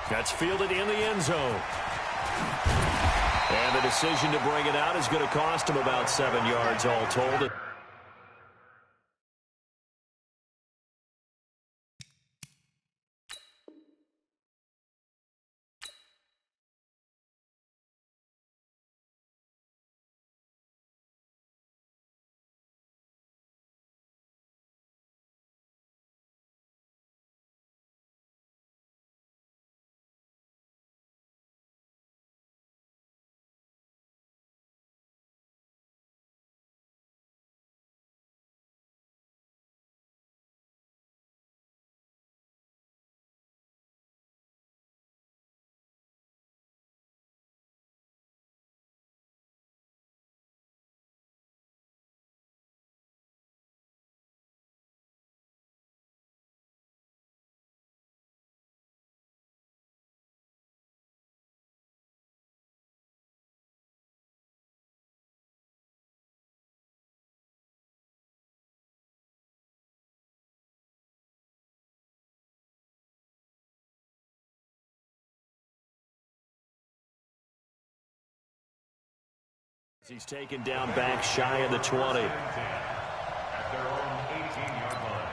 That's fielded in the end zone. And the decision to bring it out is going to cost him about 7 yards all told. He's taken down back shy of the 20. At their own 18-yard line.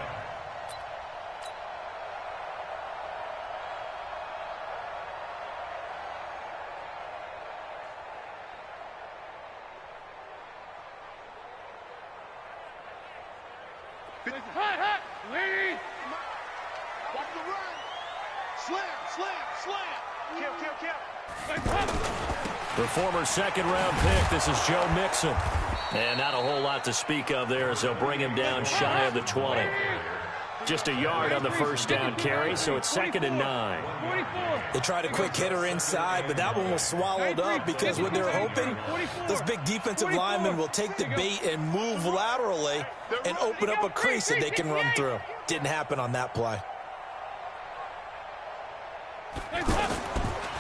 Hot, lead. Watch the run. Slam. Kill. The former second-round pick, this is Joe Mixon. And not a whole lot to speak of there as they'll bring him down shy of the 20. Just a yard on the first down carry, so it's 2nd and 9. They tried a quick hitter inside, but that one was swallowed up because what they're hoping, those big defensive linemen will take the bait and move laterally and open up a crease that they can run through. Didn't happen on that play.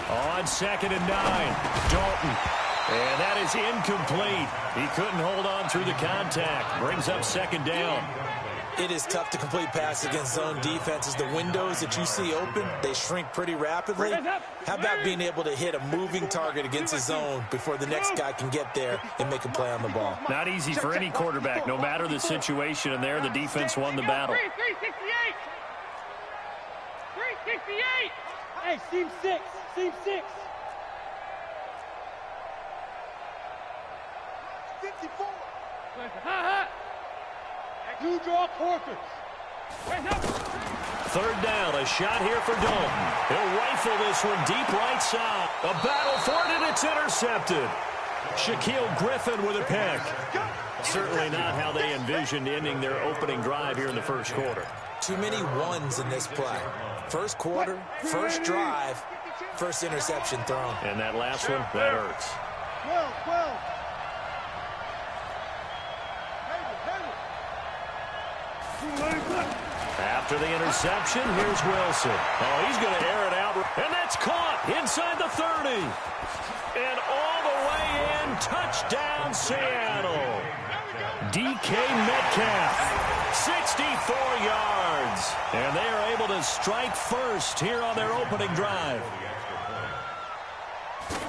On 2nd and 9, Dalton. And that is incomplete. He couldn't hold on through the contact. Brings up 2nd down. It is tough to complete pass against zone defenses. The windows that you see open, they shrink pretty rapidly. How about being able to hit a moving target against a zone before the next guy can get there and make a play on the ball? Not easy for any quarterback, no matter the situation. And there, the defense won the battle. 368. Hey, seam 6. 54. You draw quarters. 3rd down, a shot here for Dalton. He'll rifle this one deep right side. A battle for it, and it's intercepted. Shaquille Griffin with a pick. Certainly not how they envisioned ending their opening drive here in the first quarter. Too many ones in this play. First quarter, first drive, first interception thrown. And that last one, that hurts. 12. After the interception, here's Wilson. Oh, he's going to air it out. And that's caught inside the 30. And all the way in, touchdown Seattle. DK Metcalf, 64 yards. And they are able to strike first here on their opening drive.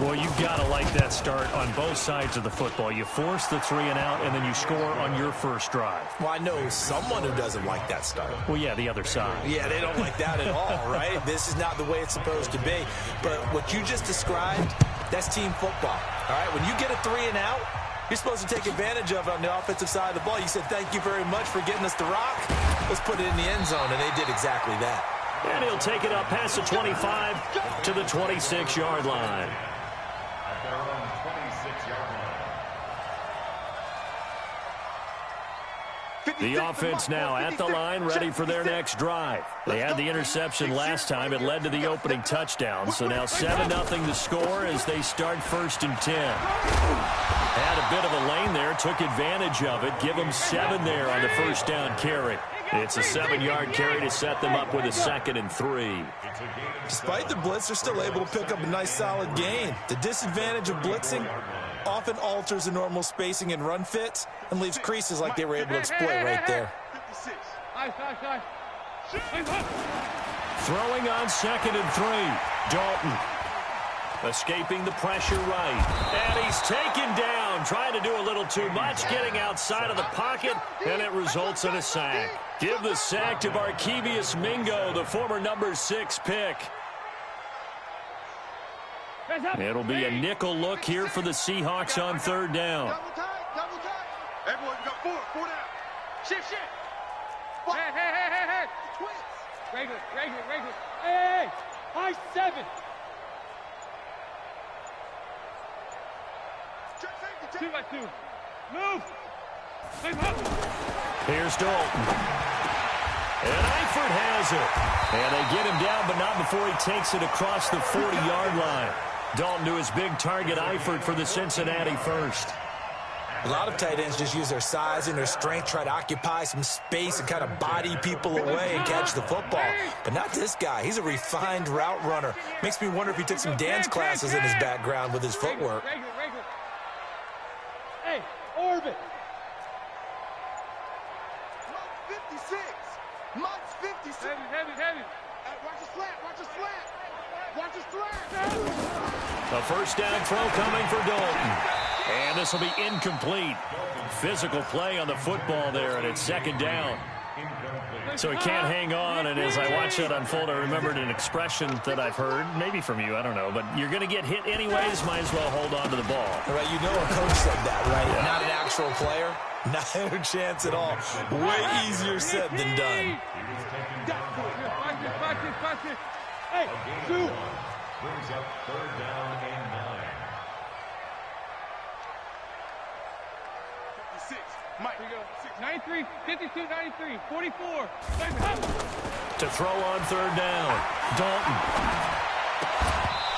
Well, you've got to like that start on both sides of the football. You force the 3 and out, and then you score on your first drive. Well, I know someone who doesn't like that start. Well, yeah, the other side. Yeah, they don't like that at all, right? This is not the way it's supposed to be. But what you just described, that's team football. All right, when you get a 3 and out, you're supposed to take advantage of it on the offensive side of the ball. You said, thank you very much for getting us the rock. Let's put it in the end zone, and they did exactly that. And he'll take it up past the 25 to the 26-yard line. The offense now at the line, ready for their next drive. They had the interception last time. It led to the opening touchdown. So now 7-0 to score as they start 1st and 10. Had a bit of a lane there, took advantage of it. Give them 7 there on the first down carry. It's a 7-yard carry to set them up with a 2nd and 3. Despite the blitz, they're still able to pick up a nice solid gain. The disadvantage of blitzing often alters the normal spacing and run fits and leaves creases like they were able to exploit right there. Throwing on 2nd and 3. Dalton escaping the pressure right. And he's taken down, trying to do a little too much, getting outside of the pocket, and it results in a sack. Give the sack to Barkevious Mingo, the former number 6 pick. It'll be a nickel look here for the Seahawks on 3rd down. Double tight. Everyone, you got 4 down. Shift. Hey. Twins. Regular. Hey. High 7. 2 by 2. Move. Here's Dalton. And Eifert has it. And they get him down, but not before he takes it across the 40-yard line. Dalton to his big target, Eifert, for the Cincinnati first. A lot of tight ends just use their size and their strength, try to occupy some space and kind of body people away and catch the football. But not this guy. He's a refined route runner. Makes me wonder if he took some dance classes in his background with his footwork. Hey, orbit. Mud's 56. Mud's 56. Heavy. Hey, watch the slant. A first down throw coming for Dalton. And this will be incomplete. Physical play on the football there, and it's 2nd down. So he can't hang on, and as I watch that unfold, I remembered an expression that I've heard, maybe from you, I don't know, but you're going to get hit anyways, might as well hold on to the ball. Right, you know a coach said that, right? Yeah. Not an actual player. Not a chance at all. Way easier said than done. Watch it. Hey, Sue. Brings up 3rd down and 9. 56. Mike. Here we go. 93, 52, 93, 44. To throw on 3rd down. Dalton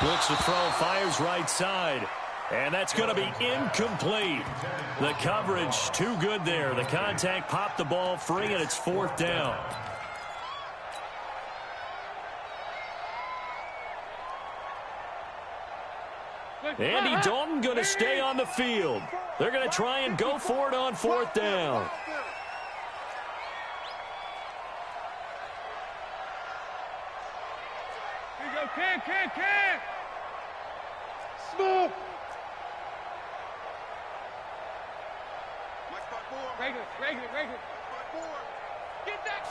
looks to throw, fires right side. And that's going to be incomplete. The coverage too good there. The contact popped the ball free, and it's 4th down. Andy Dalton going to stay on the field. They're going to try and go for it on 4th down. Here we go. Can. Smoke. Regular. Get that.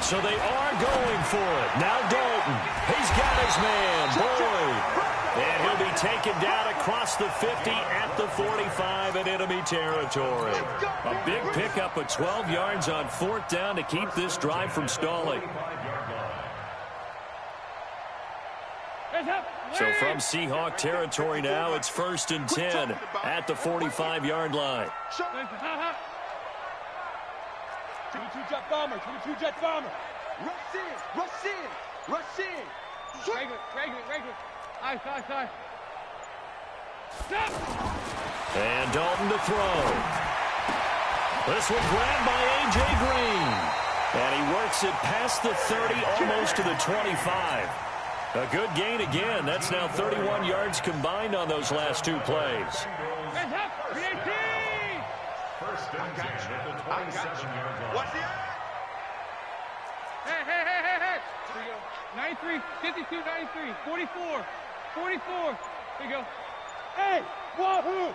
So they are going for it. Now Dalton. He's got his man, Boyd. And he'll be taken down across the 50 at the 45 in enemy territory. A big pickup of 12 yards on 4th down to keep this drive from stalling. So from Seahawk territory now, it's 1st and 10 at the 45-yard line. 22 jet bomber. Rush in. Regular. High. And Dalton to throw. This one grabbed by A.J. Green. And he works it past the 30, almost to the 25. A good gain again. That's now 31 yards combined on those last 2 plays. First and 10 at the 27-yard line. What's the Hey. 93, 52, 93, 44. Here we go. Hey, wahoo!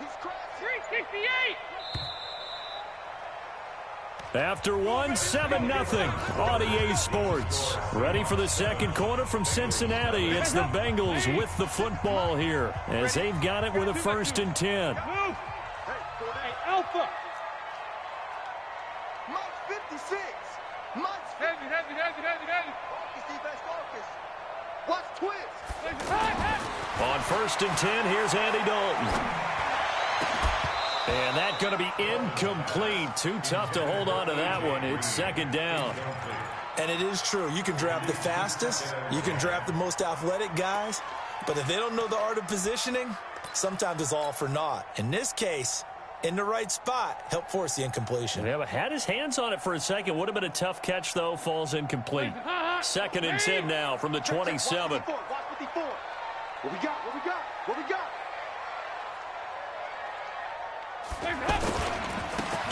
He's crashing. 368. After 7-0, RDA Sports. Ready for the 2nd quarter from Cincinnati. It's the Bengals with the football here as they've got it with a 1st and 10. Move. Hey, Alpha. Mud's 56. Mud's 56. Heavy. Focus, defense, focus. Watch twist. On 1st and 10, here's Andy Dalton. And that's going to be incomplete. Too tough to hold on to that one. It's 2nd down. And it is true. You can draft the fastest. You can draft the most athletic guys. But if they don't know the art of positioning, sometimes it's all for naught. In this case, in the right spot, help force the incompletion. Yeah, but had his hands on it for a second. Would have been a tough catch, though. Falls incomplete. 2nd and 10 now from the 27. Watch 54. What we got?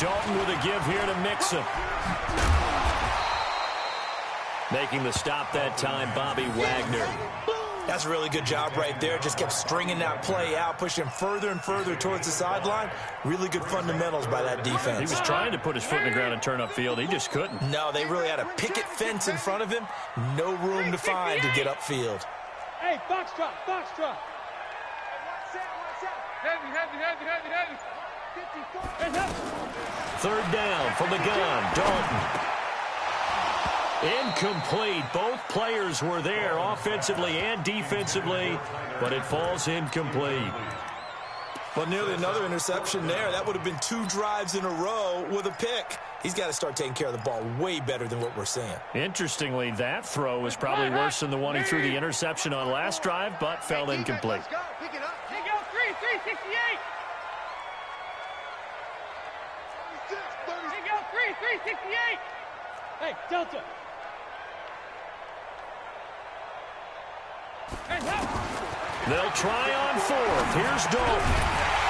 Dalton with a give here to Mixon. Making the stop that time, Bobby Wagner. That's a really good job right there. Just kept stringing that play out, pushing further and further towards the sideline. Really good fundamentals by that defense. He was trying to put his foot in the ground and turn upfield. He just couldn't. No, they really had a picket fence in front of him. No room to find to get upfield. Hey, box drop, box drop. Heavy. 54. Third down from the gun, Dalton. Incomplete. Both players were there offensively and defensively, but it falls incomplete. Well, nearly another interception there. That would have been 2 drives in a row with a pick. He's got to start taking care of the ball way better than what we're seeing. Interestingly, that throw was probably worse than the one he threw the interception on last drive, but fell incomplete. Let's go. Pick it up. 368. 368. Hey, Delta. They'll try on 4th. Here's Dalton.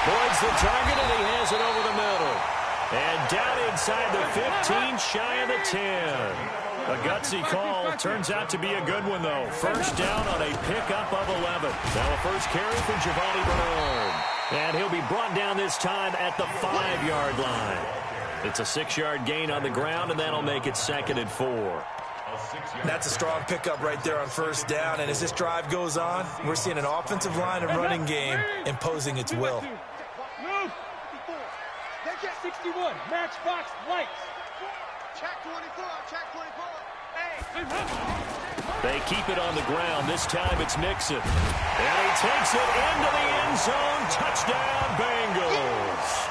Boyd's the target, and he has it over the middle. And down inside the 15, shy of the 10. A gutsy call. Turns out to be a good one, though. First down on a pickup of 11. Now a first carry for Giovanni Bernard. And he'll be brought down this time at the 5-yard line. It's a 6-yard gain on the ground, and that'll make it 2nd and 4. That's a strong pickup right there on first down. And as this drive goes on, we're seeing an offensive line and running game imposing its will. Move. 61. Matchbox lights. Check 24. Check 24. Hey. They keep it on the ground. This time it's Mixon. And he takes it into the end zone. Touchdown, Bengals.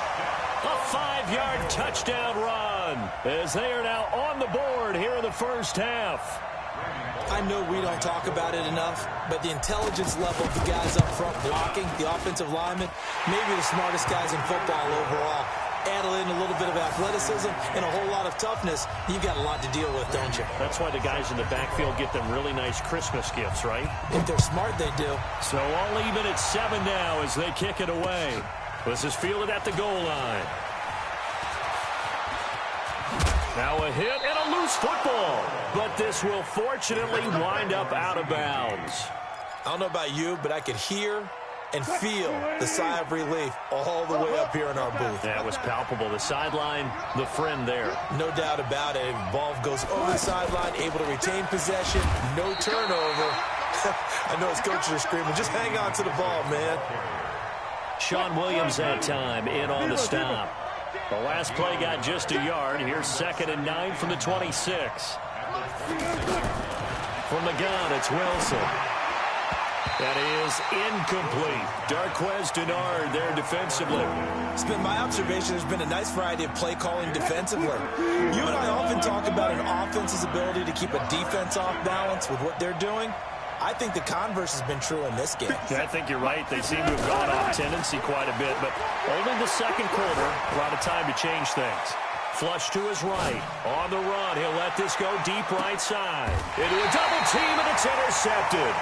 A 5-yard touchdown run as they are now on the board here in the first half. I know we don't talk about it enough, but the intelligence level of the guys up front blocking, the offensive linemen, maybe the smartest guys in football overall. Add in a little bit of athleticism and a whole lot of toughness, you've got a lot to deal with, don't you? That's why the guys in the backfield get them really nice Christmas gifts, right? If they're smart, they do. So all even at 7 now as they kick it away. This is fielded at the goal line. Now a hit and a loose football. But this will fortunately wind up out of bounds. I don't know about you, but I could hear and feel the sigh of relief all the way up here in our booth. That was palpable. The sideline, the friend there. No doubt about it. Ball goes over the sideline, able to retain possession, no turnover. I know his coaches are screaming, just hang on to the ball, man. Sean Williams that time in on the stop. The last play got just a yard. Here's 2nd and 9 from the 26. From the gun, it's Wilson. That is incomplete. Darquez Denard there defensively. It's been my observation there's been a nice variety of play calling defensively. You and I often talk about an offense's ability to keep a defense off balance with what they're doing. I think the converse has been true in this game. Yeah, I think you're right. They seem to have gone off tendency quite a bit, but only the second quarter, a lot of time to change things. Flush to his right. On the run, he'll let this go deep right side. Into a double team, and it's intercepted.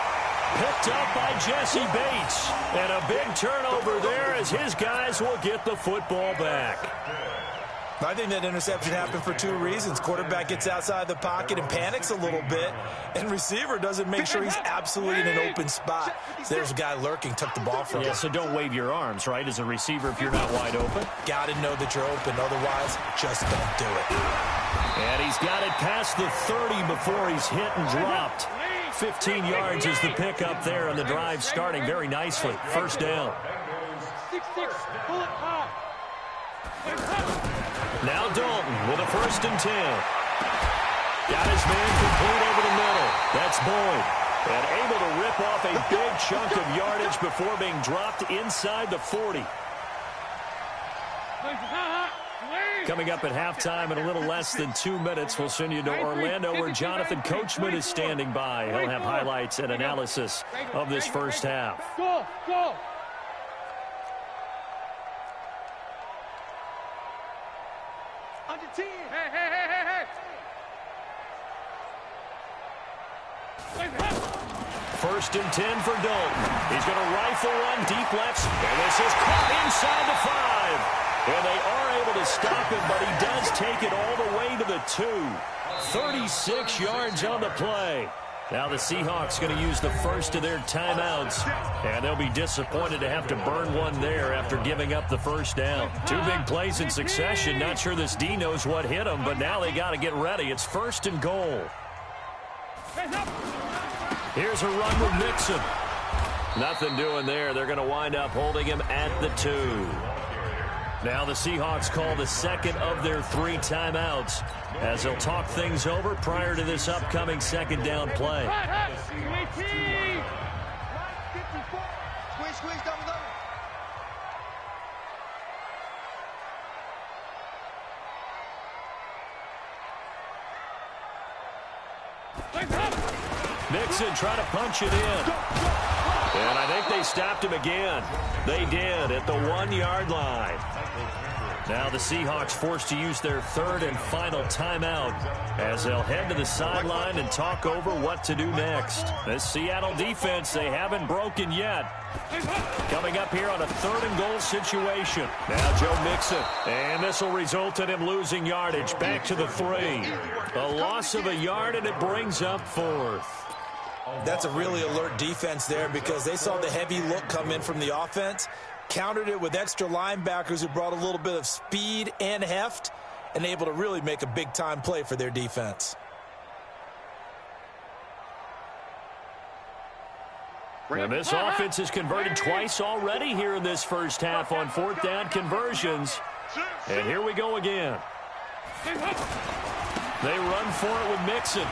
Picked up by Jesse Bates. And a big turnover there as his guys will get the football back. I think that interception happened for 2 reasons. Quarterback gets outside the pocket and panics a little bit, and receiver doesn't make sure he's absolutely in an open spot. There's a guy lurking, took the ball from him. Yeah, so don't wave your arms, right, as a receiver if you're not wide open. Got to know that you're open, otherwise just don't do it. And he's got it past the 30 before he's hit and dropped. 15 yards is the pickup there, and the drive starting very nicely. First down. 6-6, pull it high. Now Dalton with a 1st and 10. Got his man complete over the middle. That's Boyd. And able to rip off a big chunk of yardage before being dropped inside the 40. Coming up at halftime in a little less than 2 minutes, we'll send you to Orlando where Jonathan Coachman is standing by. He'll have highlights and analysis of this first half. Go, go. Under 10. Hey. First and 10 for Dalton. He's going to rifle one deep left, and this is caught inside the 5. And they are able to stop him, but he does take it all the way to the 2. 36 yards on the play. Now the Seahawks going to use the first of their timeouts, and they'll be disappointed to have to burn one there after giving up the first down. 2 big plays in succession. Not sure this D knows what hit them, but now they got to get ready. It's 1st and goal. Here's a run with Mixon. Nothing doing there. They're going to wind up holding him at the 2. Now the Seahawks call the second of their 3 timeouts as they'll talk things over prior to this upcoming second down play. Squeeze, double. Mixon trying to punch it in. And I think they stopped him again. They did at the 1-yard line. Now the Seahawks forced to use their 3rd and final timeout as they'll head to the sideline and talk over what to do next. This Seattle defense, they haven't broken yet. Coming up here on a 3rd and goal situation. Now Joe Mixon. And this will result in him losing yardage. Back to the 3. A loss of a yard, and it brings up 4th. That's a really alert defense there because they saw the heavy look come in from the offense, countered it with extra linebackers who brought a little bit of speed and heft, and able to really make a big-time play for their defense. And this offense has converted twice already here in this first half on 4th down conversions. And here we go again. They run for it with Mixon.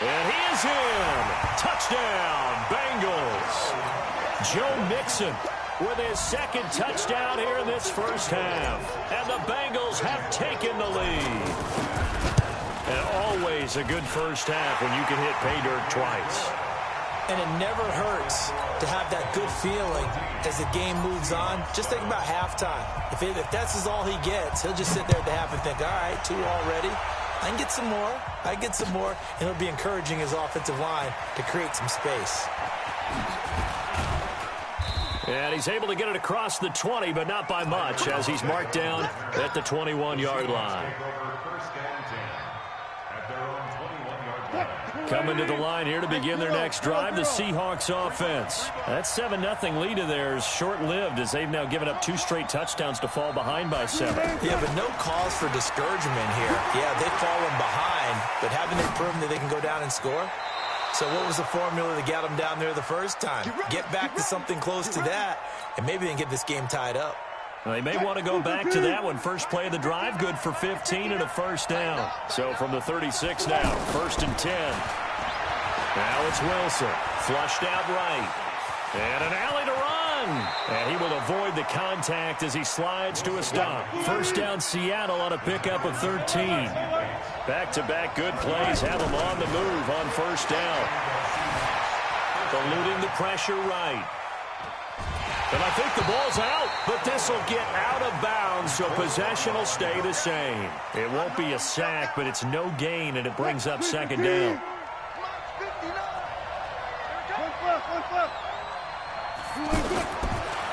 And he is in. Touchdown, Bengals. Joe Mixon with his 2nd touchdown here in this first half. And the Bengals have taken the lead. And always a good first half when you can hit pay dirt twice. And it never hurts to have that good feeling as the game moves on. Just think about halftime. If that's all he gets, he'll just sit there at the half and think, all right, 2 already. I can get some more. I get some more. And it'll be encouraging his offensive line to create some space. And he's able to get it across the 20, but not by much, as he's marked down at the 21-yard line. Coming to the line here to begin their next drive, the Seahawks offense. That 7-0 lead of theirs short-lived as they've now given up 2 straight touchdowns to fall behind by 7. Yeah, but no cause for discouragement here. Yeah, they've fallen behind, but haven't they proven that they can go down and score? So what was the formula that got them down there the first time? Get back to something close to that, and maybe they can get this game tied up. Well, they may want to go back to that one. First play of the drive, good for 15 and a first down. So from the 36 now, 1st and 10. Now it's Wilson, flushed out right. And an alley to run. And he will avoid the contact as he slides to a stop. First down Seattle on a pickup of 13. Back-to-back good plays have them on the move on first down. Eluding the pressure right. And I think the ball's out, but this will get out of bounds, so possession will stay the same. It won't be a sack, but it's no gain, and it brings up 2nd down.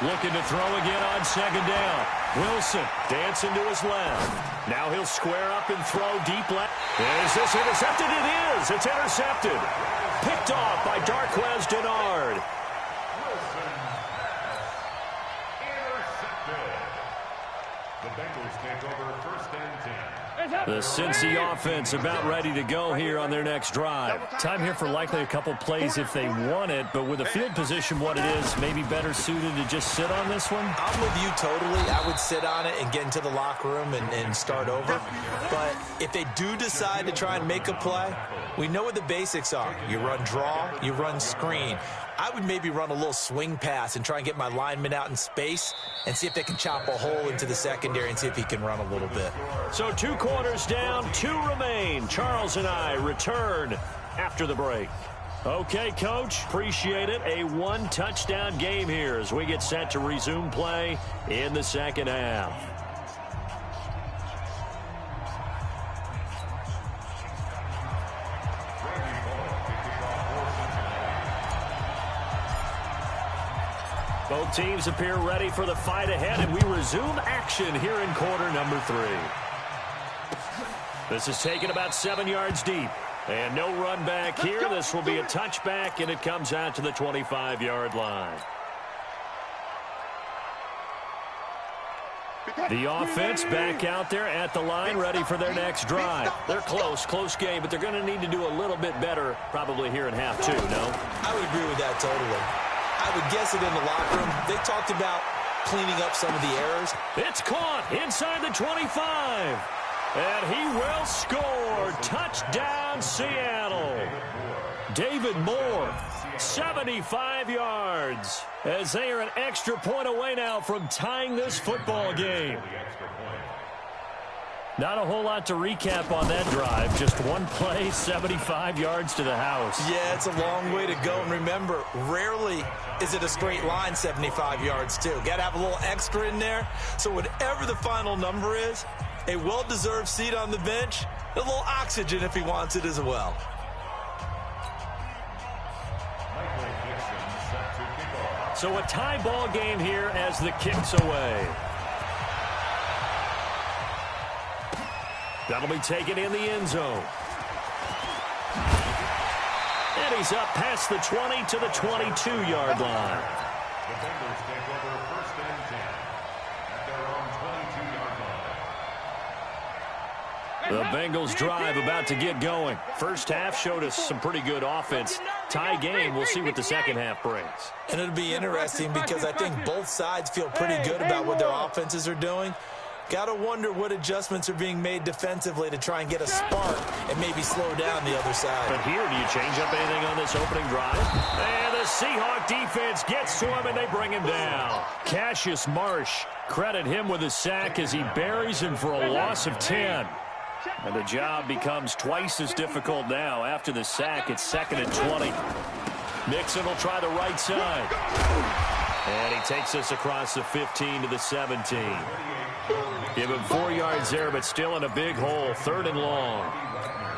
Looking to throw again on 2nd down. Wilson dancing to his left. Now he'll square up and throw deep left. Is this intercepted? It is. It's intercepted. Picked off by Darquez Dennard. The Cincy offense about ready to go here on their next drive. Time here for likely a couple plays if they want it, but with the field position what it is, maybe better suited to just sit on this one? I'm with you totally. I would sit on it and get into the locker room and start over. But if they do decide to try and make a play, we know what the basics are. You run draw, you run screen. I would maybe run a little swing pass and try and get my lineman out in space and see if they can chop a hole into the secondary and see if he can run a little bit. So 2 quarters down, 2 remain. Charles and I return after the break. Okay, Coach, appreciate it. A 1-touchdown game here as we get set to resume play in the second half. Both teams appear ready for the fight ahead, and we resume action here in quarter number 3. This is taken about 7 yards deep. And no run back here. This will be a touchback, and it comes out to the 25-yard line. The offense back out there at the line, ready for their next drive. They're close game, but they're going to need to do a little bit better probably here in half 2, no? I would agree with that totally. I would guess it in the locker room. They talked about cleaning up some of the errors. It's caught inside the 25. And he will score. Touchdown, Seattle. David Moore, 75 yards, as they are an extra point away now from tying this football game. Not a whole lot to recap on that drive. Just one play, 75 yards to the house. Yeah, it's a long way to go. And remember, rarely is it a straight line 75 yards, too. Got to have a little extra in there. So whatever the final number is, a well-deserved seat on the bench, a little oxygen if he wants it as well. So a tie ball game here as the kick's away. That'll be taken in the end zone. And he's up past the 20 to the 22-yard line. The Bengals take over 1st and 10 at their own 22-yard line. The Bengals drive about to get going. First half showed us some pretty good offense. Tie game, we'll see what the second half brings. And it'll be interesting because I think both sides feel pretty good about what their offenses are doing. Got to wonder what adjustments are being made defensively to try and get a spark and maybe slow down the other side. But here, do you change up anything on this opening drive? And the Seahawk defense gets to him, and they bring him down. Cassius Marsh, credit him with a sack as he buries him for a loss of 10. And the job becomes twice as difficult now. After the sack, it's 2nd and 20. Mixon will try the right side. And he takes us across the 15 to the 17. Give him 4 yards there, but still in a big hole. 3rd and long.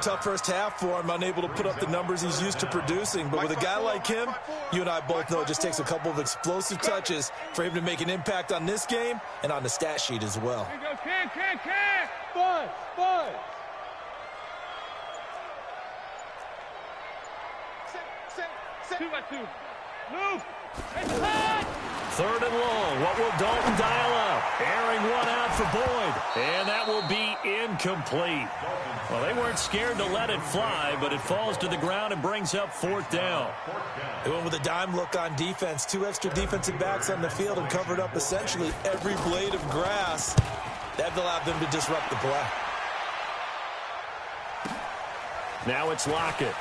Tough first half for him, unable to put up the numbers he's used to producing. But with a guy like him, you and I both know it just takes a couple of explosive touches for him to make an impact on this game and on the stat sheet as well. Here you go, can. Buzz. 2-by-2. Move. It's hot. 3rd and long. What will Dalton dial up? Airing one out for Boyd. And that will be incomplete. Well, they weren't scared to let it fly, but it falls to the ground and brings up 4th down. They went with a dime look on defense. 2 extra defensive backs on the field and covered up essentially every blade of grass. That allowed them to disrupt the play. Now it's Lockett.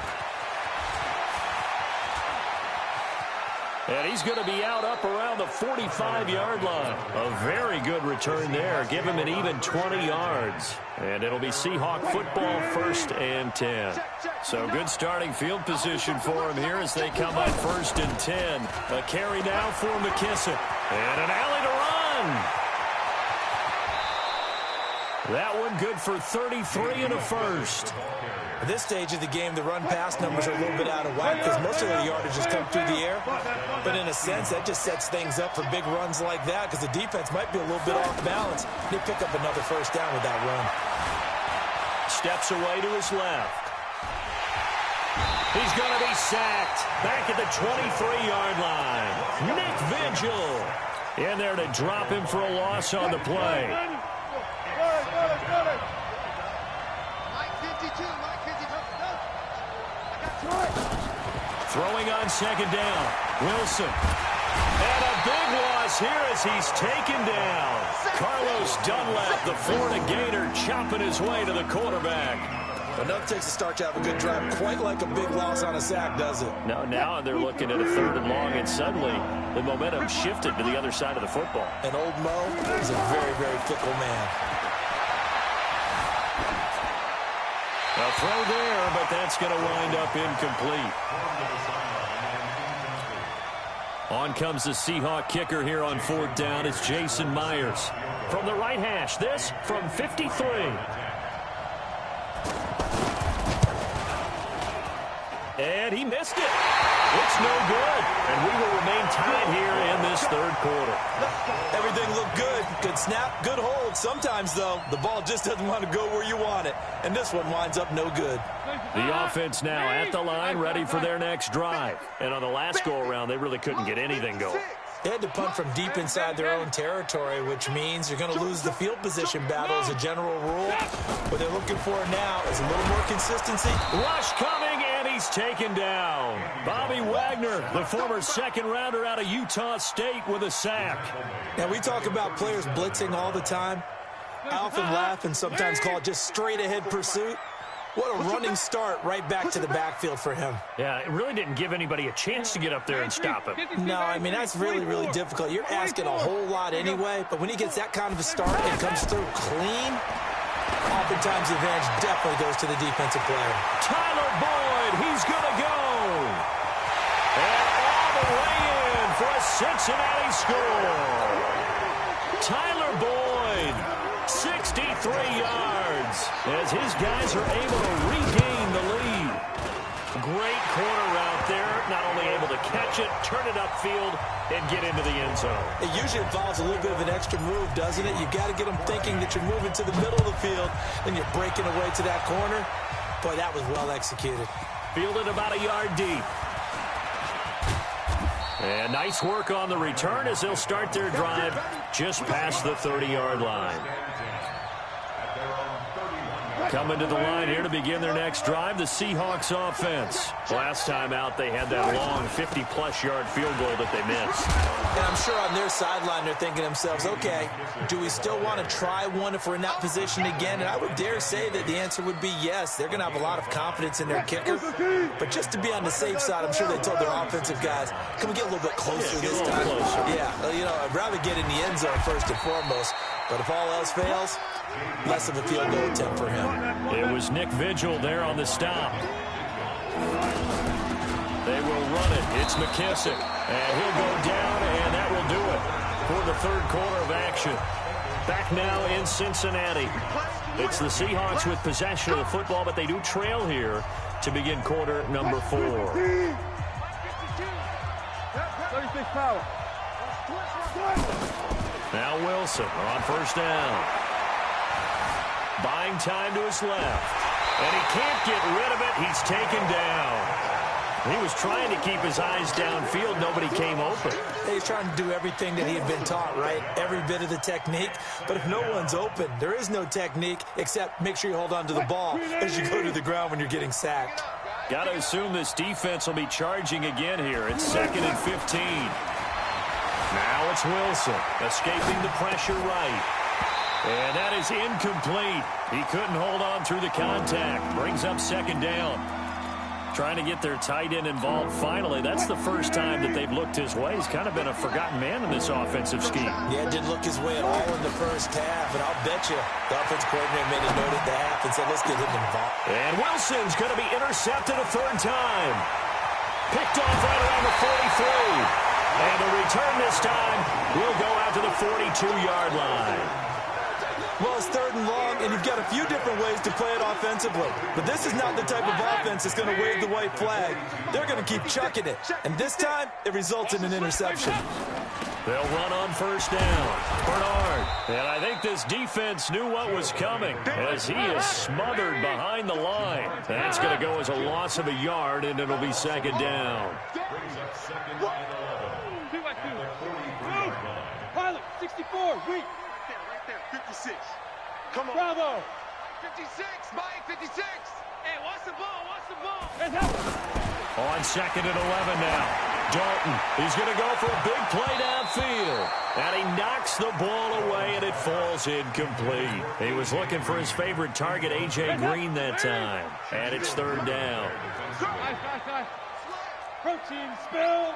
And he's going to be out up around the 45-yard line. A very good return there. Give him an even 20 yards. And it'll be Seahawk football, 1st and 10. So good starting field position for him here as they come up 1st and 10. A carry now for McKissick. And an alley to run. That one good for 33 and a first. At this stage of the game, the run-pass numbers are a little bit out of whack because most of their yardage has come through the air. But in a sense, that just sets things up for big runs like that because the defense might be a little bit off balance. They pick up another 1st down with that run. Steps away to his left. He's going to be sacked back at the 23-yard line. Nick Vigil in there to drop him for a loss on the play. Throwing on 2nd down. Wilson. And a big loss here as he's taken down. Carlos Dunlap, the Florida Gator, chopping his way to the quarterback. Enough takes to start to have a good drive. Quite like a big loss on a sack, does it? No, now they're looking at a 3rd and long, and suddenly the momentum shifted to the other side of the football. And old Mo is a very, very fickle man. A throw there, but that's going to wind up incomplete. On comes the Seahawk kicker here on 4th down. It's Jason Myers. From the right hash, this from 53. And he missed it. It's no good. And we will remain tied here in this third quarter. Everything looked good. Good snap, good hold. Sometimes, though, the ball just doesn't want to go where you want it. And this one winds up no good. The offense now at the line, ready for their next drive. And on the last go-around, they really couldn't get anything going. They had to punt from deep inside their own territory, which means you're going to lose the field position battle as a general rule. What they're looking for now is a little more consistency. Rush coming, and he's taken down. Bobby Wagner, the former second-rounder out of Utah State, with a sack. Now, we talk about players blitzing all the time. I often laugh and sometimes call it just straight-ahead pursuit. What a running start right back to the backfield for him. Yeah, it really didn't give anybody a chance to get up there and stop him. No, I mean, that's really, really difficult. You're asking a whole lot anyway, but when he gets that kind of a start and comes through clean, oftentimes the advantage definitely goes to the defensive player. Tyler Boyd, he's going to go. And all the way in for a Cincinnati score. Tyler Boyd, 63 yards, as his guys are able to regain the lead. Great corner route there, not only able to catch it, turn it upfield, and get into the end zone. It usually involves a little bit of an extra move, doesn't it? You've got to get them thinking that you're moving to the middle of the field, and you're breaking away to that corner. Boy, that was well executed. Fielded about a yard deep. And nice work on the return as they'll start their drive just past the 30-yard line. Coming to the line here to begin their next drive, the Seahawks offense. Last time out, they had that long 50-plus yard field goal that they missed. And I'm sure on their sideline, they're thinking to themselves, okay, do we still want to try one if we're in that position again? And I would dare say that the answer would be yes. They're going to have a lot of confidence in their kicker. But just to be on the safe side, I'm sure they told their offensive guys, can we get a little bit closer this time? Yeah, you know, I'd rather get in the end zone first and foremost. But if all else fails, less of a field goal attempt for him. It was Nick Vigil there on the stop. They will run it. It's McKissick. And he'll go down, and that will do it for the third quarter of action. Back now in Cincinnati. It's the Seahawks with possession of the football, but they do trail here to begin quarter number 4. 36 power. Now Wilson on first down. Buying time to his left. And he can't get rid of it. He's taken down. He was trying to keep his eyes downfield. Nobody came open. He's trying to do everything that he had been taught, right? Every bit of the technique. But if no one's open, there is no technique except make sure you hold on to the ball as you go to the ground when you're getting sacked. Got to assume this defense will be charging again here. It's 2nd and 15. Now it's Wilson escaping the pressure right. And that is incomplete. He couldn't hold on through the contact. Brings up 2nd down. Trying to get their tight end involved finally. That's the first time that they've looked his way. He's kind of been a forgotten man in this offensive scheme. Yeah, didn't look his way at all in the first half. And I'll bet you the offense coordinator made a note at the half and said, let's get him involved. And Wilson's going to be intercepted a 3rd time. Picked off right around the 43. And the return this time will go out to the 42-yard line. Well, it's 3rd and long, and you've got a few different ways to play it offensively. But this is not the type of offense that's going to wave the white flag. They're going to keep chucking it. And this time, it results in an interception. They'll run on first down. Bernard. And I think this defense knew what was coming as he is smothered behind the line. That's going to go as a loss of a yard, and it'll be 2nd down. Pilot, 64, weak. Right there, 56. Come on. Bravo. 56, Mike, 56. Hey, watch the ball, watch the ball. On 2nd and 11 now. Dalton, he's going to go for a big play downfield. And he knocks the ball away, and it falls incomplete. He was looking for his favorite target, A.J. Green, that time. And it's 3rd down. Nice. Protein spill.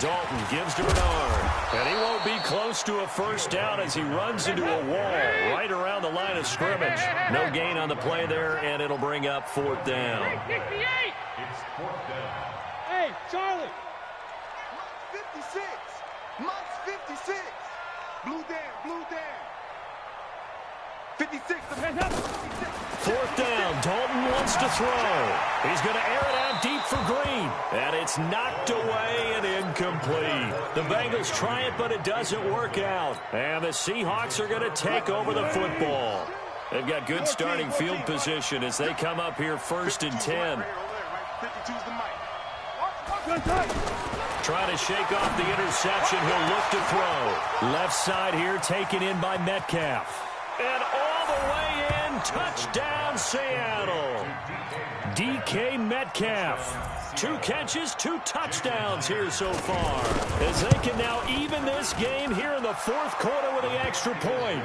Dalton gives to Bernard. And he won't be close to a first down as he runs into a wall right around the line of scrimmage. No gain on the play there, and it'll bring up 4th down. It's 4th down. Hey, Charlie. 56. Monk's 56. Blue down. 56. 4th down. Dalton wants to throw. He's going to air it out deep for Green. And it's knocked away and incomplete. The Bengals try it, but it doesn't work out. And the Seahawks are going to take over the football. They've got good starting field position as they come up here 1st and 10. Trying to shake off the interception. He'll look to throw. Left side here taken in by Metcalf. And all the way in, touchdown Seattle. DK Metcalf. 2 catches, 2 touchdowns here so far. As they can now even this game here in the 4th quarter with the extra point.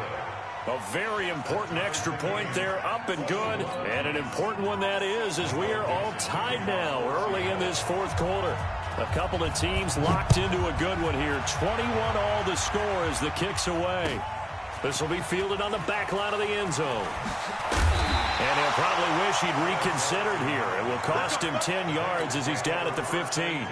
A very important extra point there, up and good. And an important one that is, as we are all tied now early in this 4th quarter. A couple of teams locked into a good one here. 21 all the score as the kick's away. This will be fielded on the back line of the end zone. And he'll probably wish he'd reconsidered here. It will cost him 10 yards as he's down at the 15.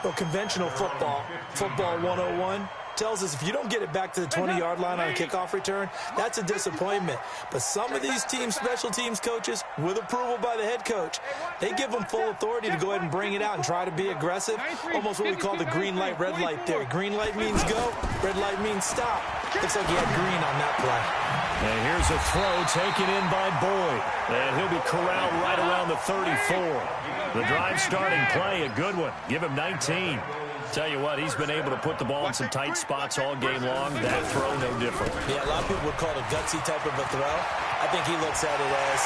Well, conventional football 101, tells us if you don't get it back to the 20-yard line on a kickoff return, that's a disappointment. But some of these teams, special teams coaches, with approval by the head coach, they give them full authority to go ahead and bring it out and try to be aggressive. Almost what we call the green light, red light theory. Green light means go, red light means stop. Looks like he had green on that play. And here's a throw taken in by Boyd. And he'll be corralled right around the 34. The drive starting play, a good one. Give him 19. Tell you what, he's been able to put the ball in some tight spots all game long. That throw, no different. Yeah, a lot of people would call it a gutsy type of a throw. I think he looks at it as,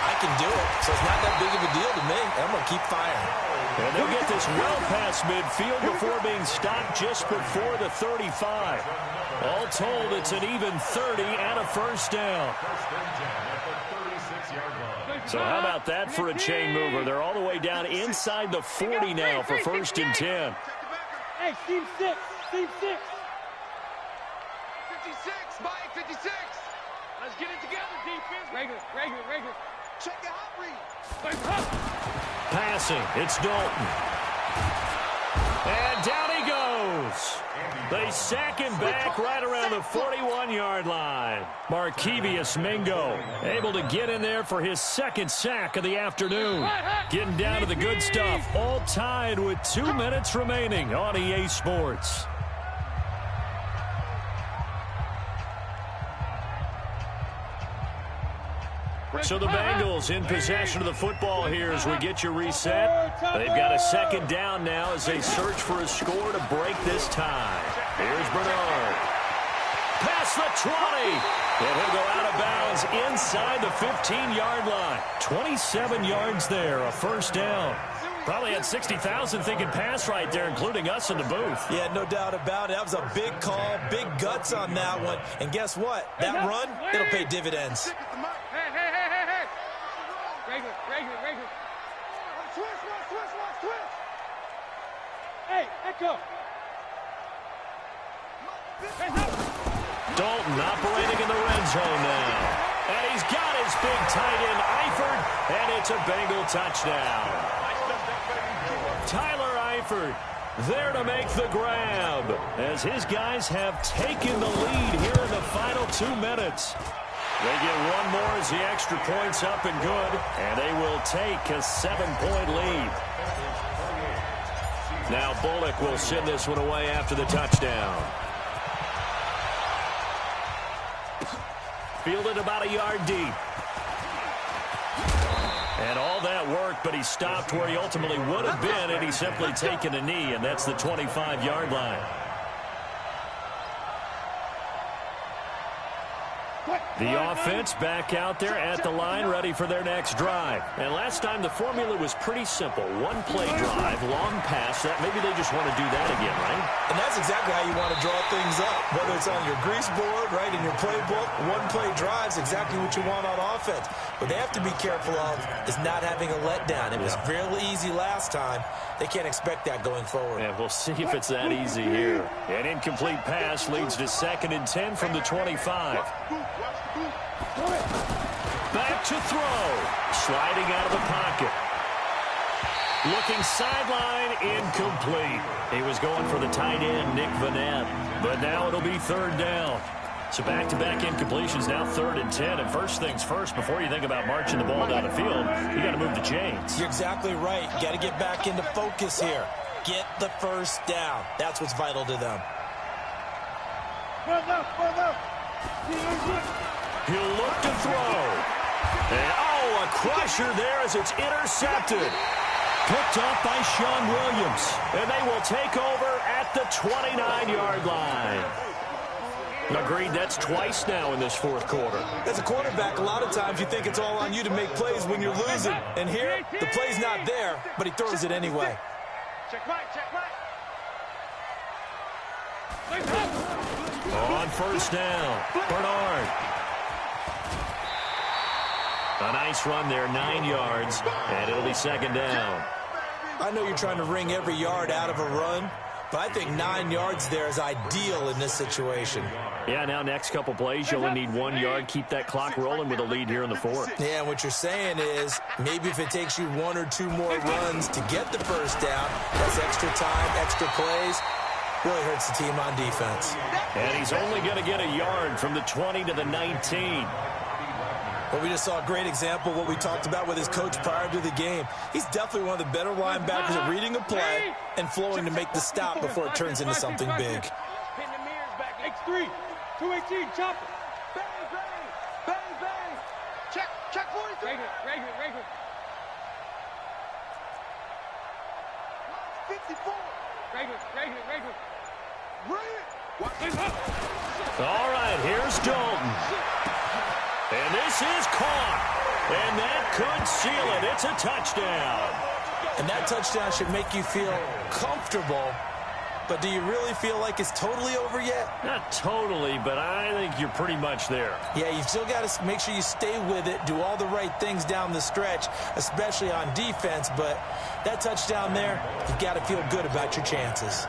I can do it, so it's not that big of a deal to me. I'm going to keep firing. And they'll get this well past midfield before being stopped just before the 35. All told, it's an even 30 and a first down. So how about that for a chain mover? They're all the way down inside the 40 now for 1st and 10. Hey, team 6, team 6. 56, Mike, 56. Let's get it together, defense. Regular. Check the hot read. Passing, it's Dalton. And down he goes. They sack him back right around the 41-yard line. Markevius Mingo able to get in there for his 2nd sack of the afternoon. Getting down to the good stuff. All tied with 2 minutes remaining on EA Sports. So the Bengals in possession of the football here as we get you reset. They've got a 2nd down now as they search for a score to break this tie. Here's Bernard. Past the 20. And he'll go out of bounds inside the 15-yard line. 27 yards there, a 1st down. Probably had 60,000 thinking pass right there, including us in the booth. Yeah, no doubt about it. That was a big call, big guts on that one. And guess what? That run, it'll pay dividends. Hey. Regular. Twist. Hey, Echo. Dalton operating in the red zone now. And he's got his big tight end, Eifert, and it's a Bengal touchdown. Tyler Eifert there to make the grab as his guys have taken the lead here in the final 2 minutes. They get one more as the extra point's up and good, and they will take a 7-point lead. Now Bullock will send this one away after the touchdown. Fielded about a yard deep. And all that work, but he stopped where he ultimately would have been, and he's simply taken a knee, and that's the 25-yard line. The offense back out there at the line, ready for their next drive. And last time the formula was pretty simple. 1-play drive, long pass. That maybe they just want to do that again, right? And that's exactly how you want to draw things up. Whether it's on your grease board, right, in your playbook, 1-play drive's exactly what you want on offense. What they have to be careful of is not having a letdown. It was real easy last time. They can't expect that going forward. And we'll see if it's that easy here. An incomplete pass leads to 2nd and 10 from the 25. Back to throw. Sliding out of the pocket. Looking sideline, incomplete. He was going for the tight end, Nick Vanette. But now it'll be 3rd down. So back-to-back incompletions, now 3rd and 10. And first things first, before you think about marching the ball down the field, you got to move the chains. You're exactly right. You got to get back into focus here. Get the first down. That's what's vital to them. He'll look to throw. And, a crusher there as it's intercepted. Picked up by Sean Williams. And they will take over at the 29-yard line. Agreed, that's twice now in this fourth quarter. As a quarterback, a lot of times you think it's all on you to make plays when you're losing. And here, the play's not there, but he throws it anyway. Check right, check right. On first down, Bernard. A nice run there, 9 yards, and it'll be 2nd down. I know you're trying to wring every yard out of a run, but I think 9 yards there is ideal in this situation. Yeah, now next couple plays, you only need 1 yard. Keep that clock rolling with a lead here in the 4th. Yeah, and what you're saying is maybe if it takes you 1 or 2 more runs to get the first down, that's extra time, extra plays, really hurts the team on defense. And he's only going to get a yard from the 20 to the 19. Well, we just saw a great example of what we talked about with his coach prior to the game. He's definitely one of the better linebackers at reading a play and flowing to make the stop before it turns into something big. Pin the mirrors back. X3, 218, chopper. Bang, bang, bang, bang. Check 43. Regular. 54. Regular. Bring it. All right, here's Dalton. And this is caught. And that could seal it. It's a touchdown. And that touchdown should make you feel comfortable. But do you really feel like it's totally over yet? Not totally, but I think you're pretty much there. Yeah, you've still got to make sure you stay with it, do all the right things down the stretch, especially on defense. But that touchdown there, you've got to feel good about your chances.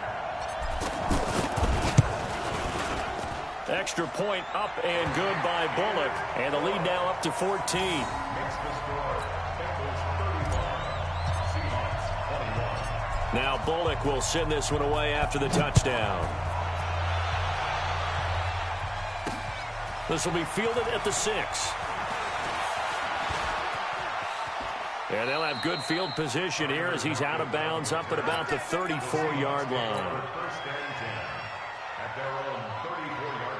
Extra point up and good by Bullock. And the lead now up to 14. Now Bullock will send this one away after the touchdown. This will be fielded at the 6. And they'll have good field position here as he's out of bounds up at about the 34-yard line. At their own 34-yard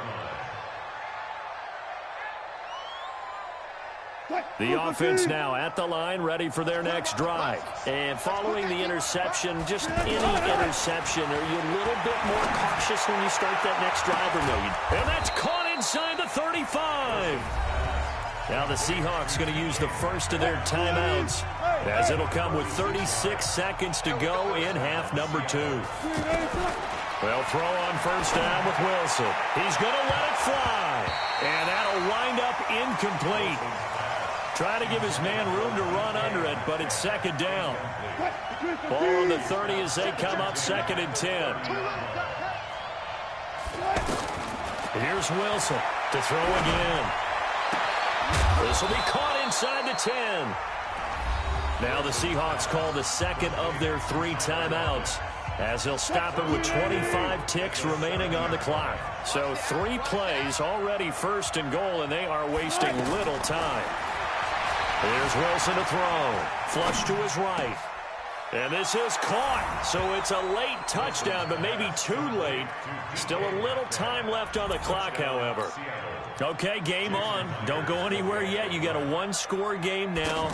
line. The offense now at the line, ready for their next drive. And following the interception, just any interception, are you a little bit more cautious when you start that next drive or no? And that's caught inside the 35. Now the Seahawks going to use the first of their timeouts as it'll come with 36 seconds to go in half number 2. They'll throw on first down with Wilson. He's going to let it fly. And that'll wind up incomplete. Trying to give his man room to run under it, but it's 2nd down. Ball on the 30 as they come up 2nd and 10. Here's Wilson to throw again. This will be caught inside the 10. Now the Seahawks call the second of their 3 timeouts as they'll stop it with 25 ticks remaining on the clock. So 3 plays already 1st and goal, and they are wasting little time. Here's Wilson to throw. Flush to his right. And this is caught. So it's a late touchdown, but maybe too late. Still a little time left on the clock, however. Okay, game on. Don't go anywhere yet. You got a 1-score game now.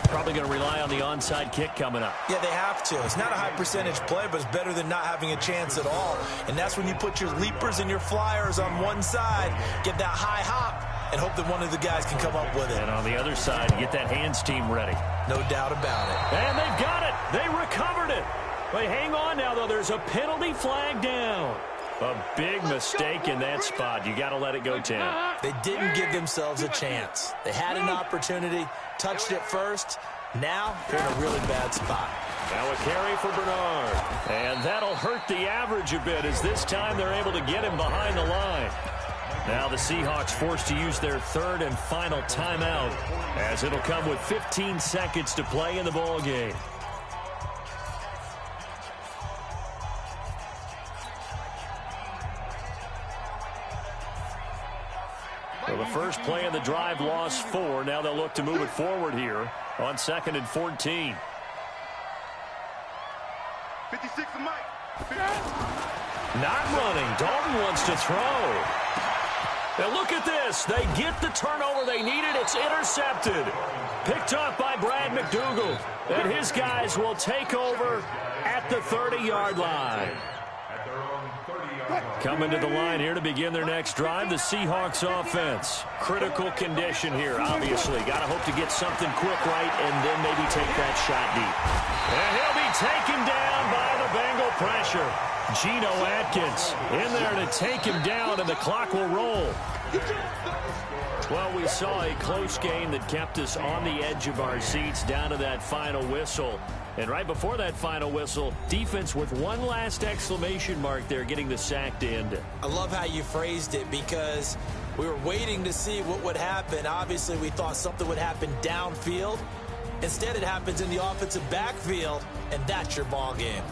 Probably going to rely on the onside kick coming up. Yeah, they have to. It's not a high percentage play, but it's better than not having a chance at all. And that's when you put your leapers and your flyers on one side, get that high hop, and hope that one of the guys can come up with it. And on the other side, get that hands team ready. No doubt about it. And they've got it. They recovered it. But hang on now, though. There's a penalty flag down. A big mistake in that spot. You got to let it go, Tim. They didn't give themselves a chance. They had an opportunity, touched it first. Now they're in a really bad spot. Now a carry for Bernard. And that'll hurt the average a bit as this time they're able to get him behind the line. Now the Seahawks forced to use their 3rd and final timeout as it'll come with 15 seconds to play in the ball game. first play of the drive lost 4. Now they'll look to move it forward here on 2nd and 14. 56 to Mike. Not running. Dalton wants to throw. And look at this. They get the turnover they needed. It's intercepted. Picked up by Brad McDougal. And his guys will take over at the 30-yard line. Coming to the line here to begin their next drive, the Seahawks offense. Critical condition here, obviously. Got to hope to get something quick right and then maybe take that shot deep. And he'll be taken down by the Bengal pressure. Geno Atkins in there to take him down, and the clock will roll. Well, we saw a close game that kept us on the edge of our seats down to that final whistle. And right before that final whistle, defense with one last exclamation mark there, getting the sack to end it. I love how you phrased it, because we were waiting to see what would happen. Obviously, we thought something would happen downfield. Instead, it happens in the offensive backfield, and that's your ball game.